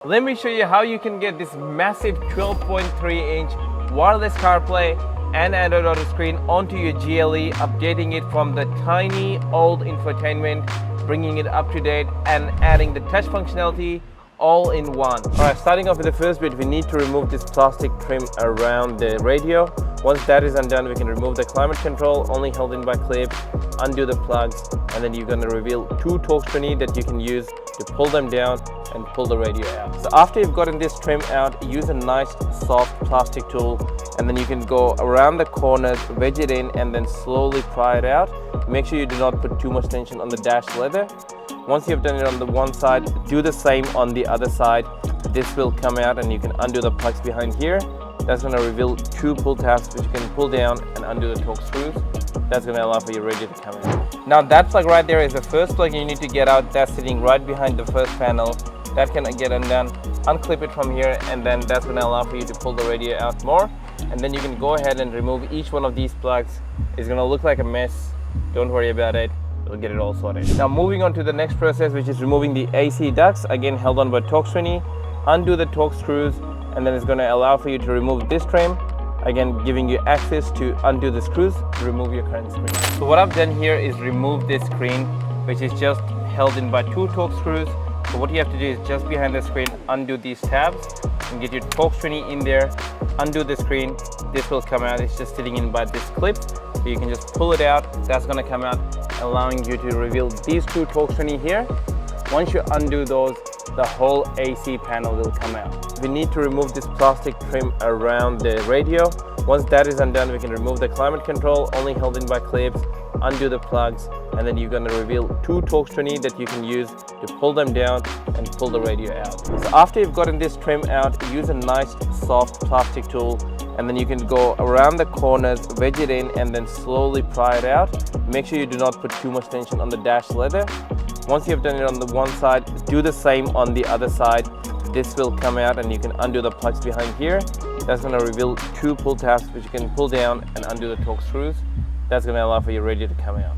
Let me show you how you can get this massive 12.3-inch wireless CarPlay and Android Auto screen onto your GLE, updating it from the tiny old infotainment, bringing it up to date and adding the touch functionality all in one. Alright, starting off with the first bit, we need to remove this plastic trim around the radio. Once that is undone, we can remove the climate control, only held in by clips, undo the plugs, and then you're going to reveal two torque strings that you can use to pull them down and pull the radio out. So after you've gotten this trim out, use a nice soft plastic tool, and then you can go around the corners, wedge it in, and then slowly pry it out. Make sure you do not put too much tension on the dash leather. Once you've done it on the one side, do the same on the other side. This will come out and you can undo the plugs behind here. That's going to reveal two pull tabs which you can pull down and undo the torque screws. That's going to allow for your radio to come in. Now that plug right there is the first plug you need to get out. That's sitting right behind the first panel. That can get undone. Unclip it from here, and then that's going to allow for you to pull the radio out more. And then you can go ahead and remove each one of these plugs. It's going to look like a mess. Don't worry about it. We'll get it all sorted. Now moving on to the next process, which is removing the AC ducts, again held on by torque string. Undo the torque screws, and then it's going to allow for you to remove this trim, again giving you access to undo the screws to remove your current screen. So what I've done here is remove this screen, which is just held in by two torque screws. So what you have to do is just behind the screen, undo these tabs and get your torque string in there, undo the screen. This will come out. It's just sitting in by this clip, so you can just pull it out. That's going to come out, allowing you to reveal these two torque strings here. Once you undo those, the whole AC panel will come out. We need to remove this plastic trim around the radio. Once that is undone, we can remove the climate control, only held in by clips, undo the plugs, and then you're going to reveal two torque strings that you can use to pull them down and pull the radio out. So after you've gotten this trim out, use a nice soft plastic tool, and then you can go around the corners, wedge it in, and then slowly pry it out. Make sure you do not put too much tension on the dash leather. Once you've done it on the one side, do the same on the other side. This will come out and you can undo the plugs behind here. That's going to reveal two pull tabs which you can pull down and undo the torque screws. That's going to allow for your radio to come out.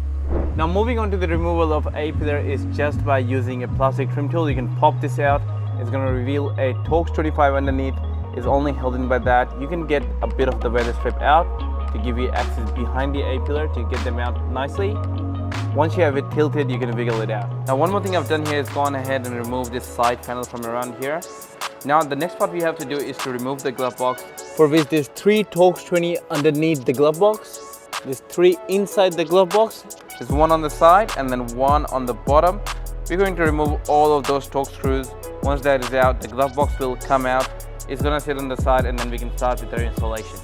Now moving on to the removal of A-pillar is just by using a plastic trim tool. You can pop this out. It's going to reveal a Torx 25 underneath. It's only held in by that. You can get a bit of the weather strip out to give you access behind the A-pillar to get them out nicely. Once you have it tilted, you can wiggle it out. Now one more thing I've done here is gone ahead and remove this side panel from around here. Now the next part we have to do is to remove the glove box, for which there's three Torx 20 underneath the glove box. There's three inside the glove box. There's one on the side and then one on the bottom. We're going to remove all of those Torx screws. Once that is out, the glove box will come out. It's going to sit on the side, and then we can start with our installation.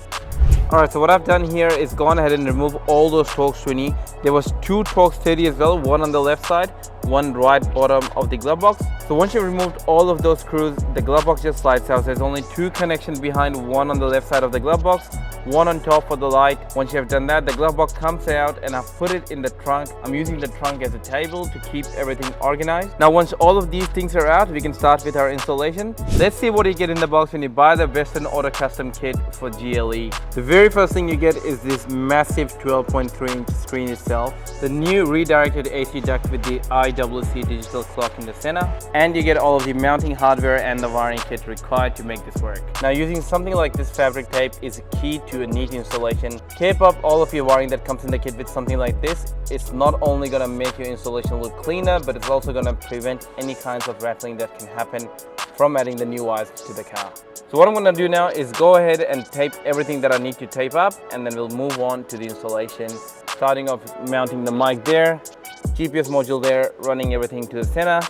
Alright, so what I've done here is gone ahead and remove all those Torx 20. There was two Torx 30 as well, one on the left side, one right bottom of the glove box. So once you've removed all of those screws, the glove box just slides out. There's only two connections behind, one on the left side of the glove box, one on top for the light. Once you have done that, the glove box comes out and I've put it in the trunk. I'm using the trunk as a table to keep everything organized. Now once all of these things are out, we can start with our installation. Let's see what you get in the box when you buy the Western Auto Custom Kit for GLE. The very first thing you get is this massive 12.3-inch screen itself, the new redirected AC duct with the IWC digital clock in the center, and you get all of the mounting hardware and the wiring kit required to make this work. Now using something like this fabric tape is key to a neat installation. Tape up all of your wiring that comes in the kit with something like this. It's not only going to make your installation look cleaner, but it's also going to prevent any kinds of rattling that can happen from adding the new wires to the car. So what I'm going to do now is go ahead and tape everything that I need to tape up, and then we'll move on to the installation. Starting off mounting the mic there, GPS module there, running everything to the center,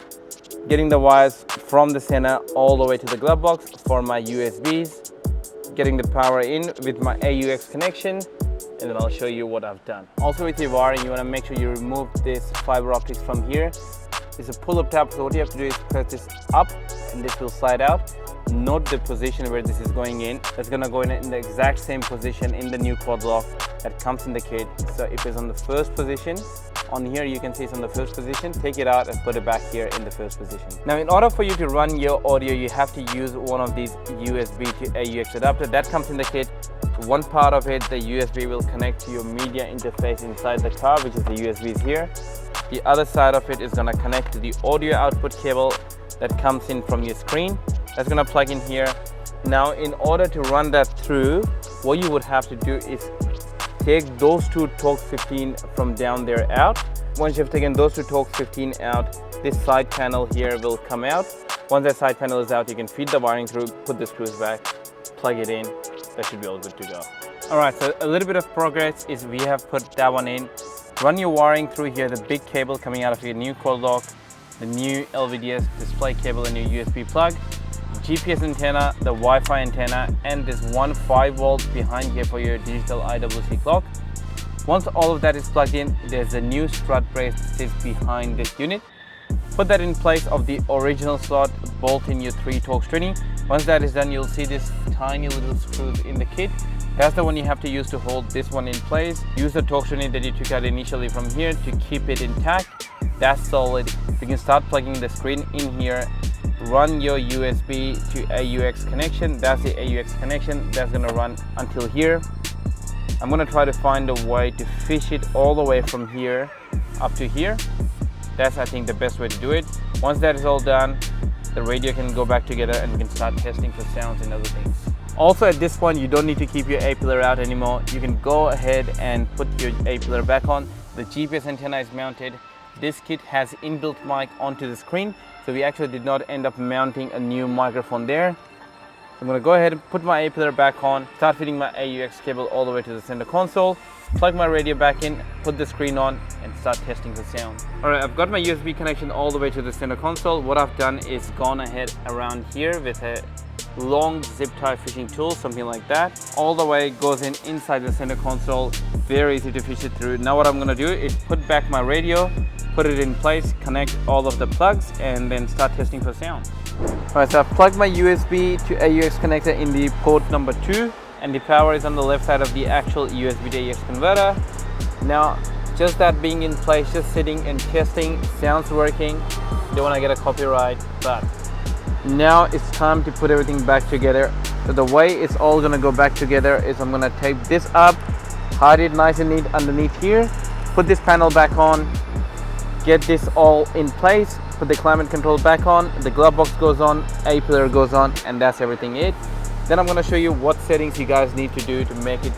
getting the wires from the center all the way to the glove box for my USBs, getting the power in with my AUX connection, and then I'll show you what I've done. Also with your wiring, you want to make sure you remove this fiber optics from here. It's a pull-up tab, so what you have to do is press this up and this will slide out. Note the position where this is going in. It's going to go in the exact same position in the new quad lock that comes in the kit. So if it's on the first position, on here you can see it's on the first position, take it out and put it back here in the first position. Now in order for you to run your audio, you have to use one of these USB to AUX adapter that comes in the kit. One part of it, the USB will connect to your media interface inside the car, which is the USBs here. The other side of it is going to connect to the audio output cable that comes in from your screen. That's gonna plug in here. Now in order to run that through, what you would have to do is take those two Torx 15 from down there out. Once you've taken those two Torx 15 out, this side panel here will come out. Once that side panel is out, you can feed the wiring through, put the screws back, plug it in. That should be all good to go. All right, so a little bit of progress is we have put that one in. Run your wiring through here, the big cable coming out of your new cord lock, the new LVDS display cable and your USB plug, GPS antenna, the Wi-Fi antenna, and this one 5 volts behind here for your digital IWC clock. Once all of that is plugged in, there's a new strut brace that sits behind this unit. Put that in place of the original slot, bolt in your 3 Torx 20. Once that is done, you'll see this tiny little screws in the kit. That's the one you have to use to hold this one in place. Use the Torx 20 that you took out initially from here to keep it intact. That's solid. You can start plugging the screen in here. Run your USB to AUX connection. That's the AUX connection. That's gonna run until here. I'm gonna try to find a way to fish it all the way from here up to here. That's, I think, the best way to do it. Once that is all done, the radio can go back together and we can start testing for sounds and other things. Also at this point, you don't need to keep your A-pillar out anymore. You can go ahead and put your A-pillar back on. The GPS antenna is mounted. This kit has inbuilt mic onto the screen, so we actually did not end up mounting a new microphone there. I'm gonna go ahead and put my A-pillar back on, start fitting my AUX cable all the way to the center console, plug my radio back in, put the screen on, and start testing for sound. All right, I've got my USB connection all the way to the center console. What I've done is gone ahead around here with a long zip tie fishing tool, something like that. All the way goes inside the center console. Very easy to fish it through. Now what I'm gonna do is put back my radio, put it in place, connect all of the plugs, and then start testing for sound. All right, so I've plugged my USB to AUX connector in the port number 2, and the power is on the left side of the actual USB to AUX converter. Now, just that being in place, just sitting and testing, sounds working. Don't want to get a copyright, but now it's time to put everything back together. So the way it's all gonna go back together is I'm gonna tape this up, hide it nice and neat underneath here, put this panel back on, get this all in place, put the climate control back on, the glove box goes on, A-pillar goes on, and that's everything it. Then I'm gonna show you what settings you guys need to do to make it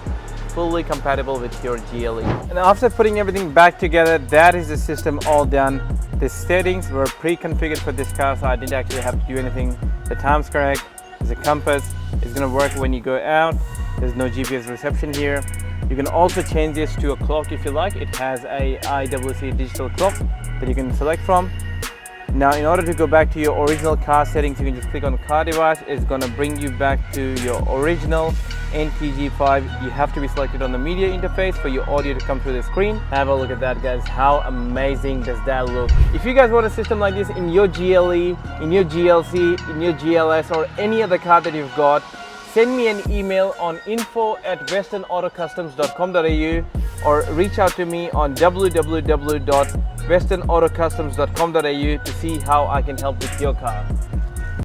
fully compatible with your GLE. And after putting everything back together, that is the system all done. The settings were pre-configured for this car, so I didn't actually have to do anything. The time's correct, there's a compass, it's gonna work when you go out, there's no GPS reception here. You can also change this to a clock if you like. It has a IWC digital clock that you can select from. Now, in order to go back to your original car settings, you can just click on car device. It's gonna bring you back to your original NTG5. You have to be selected on the media interface for your audio to come through the screen. Have a look at that, guys. How amazing does that look? If you guys want a system like this in your GLE, in your GLC, in your GLS, or any other car that you've got, send me an email on info@westernautocustoms.com.au or reach out to me on www.westernautocustoms.com.au to see how I can help with your car.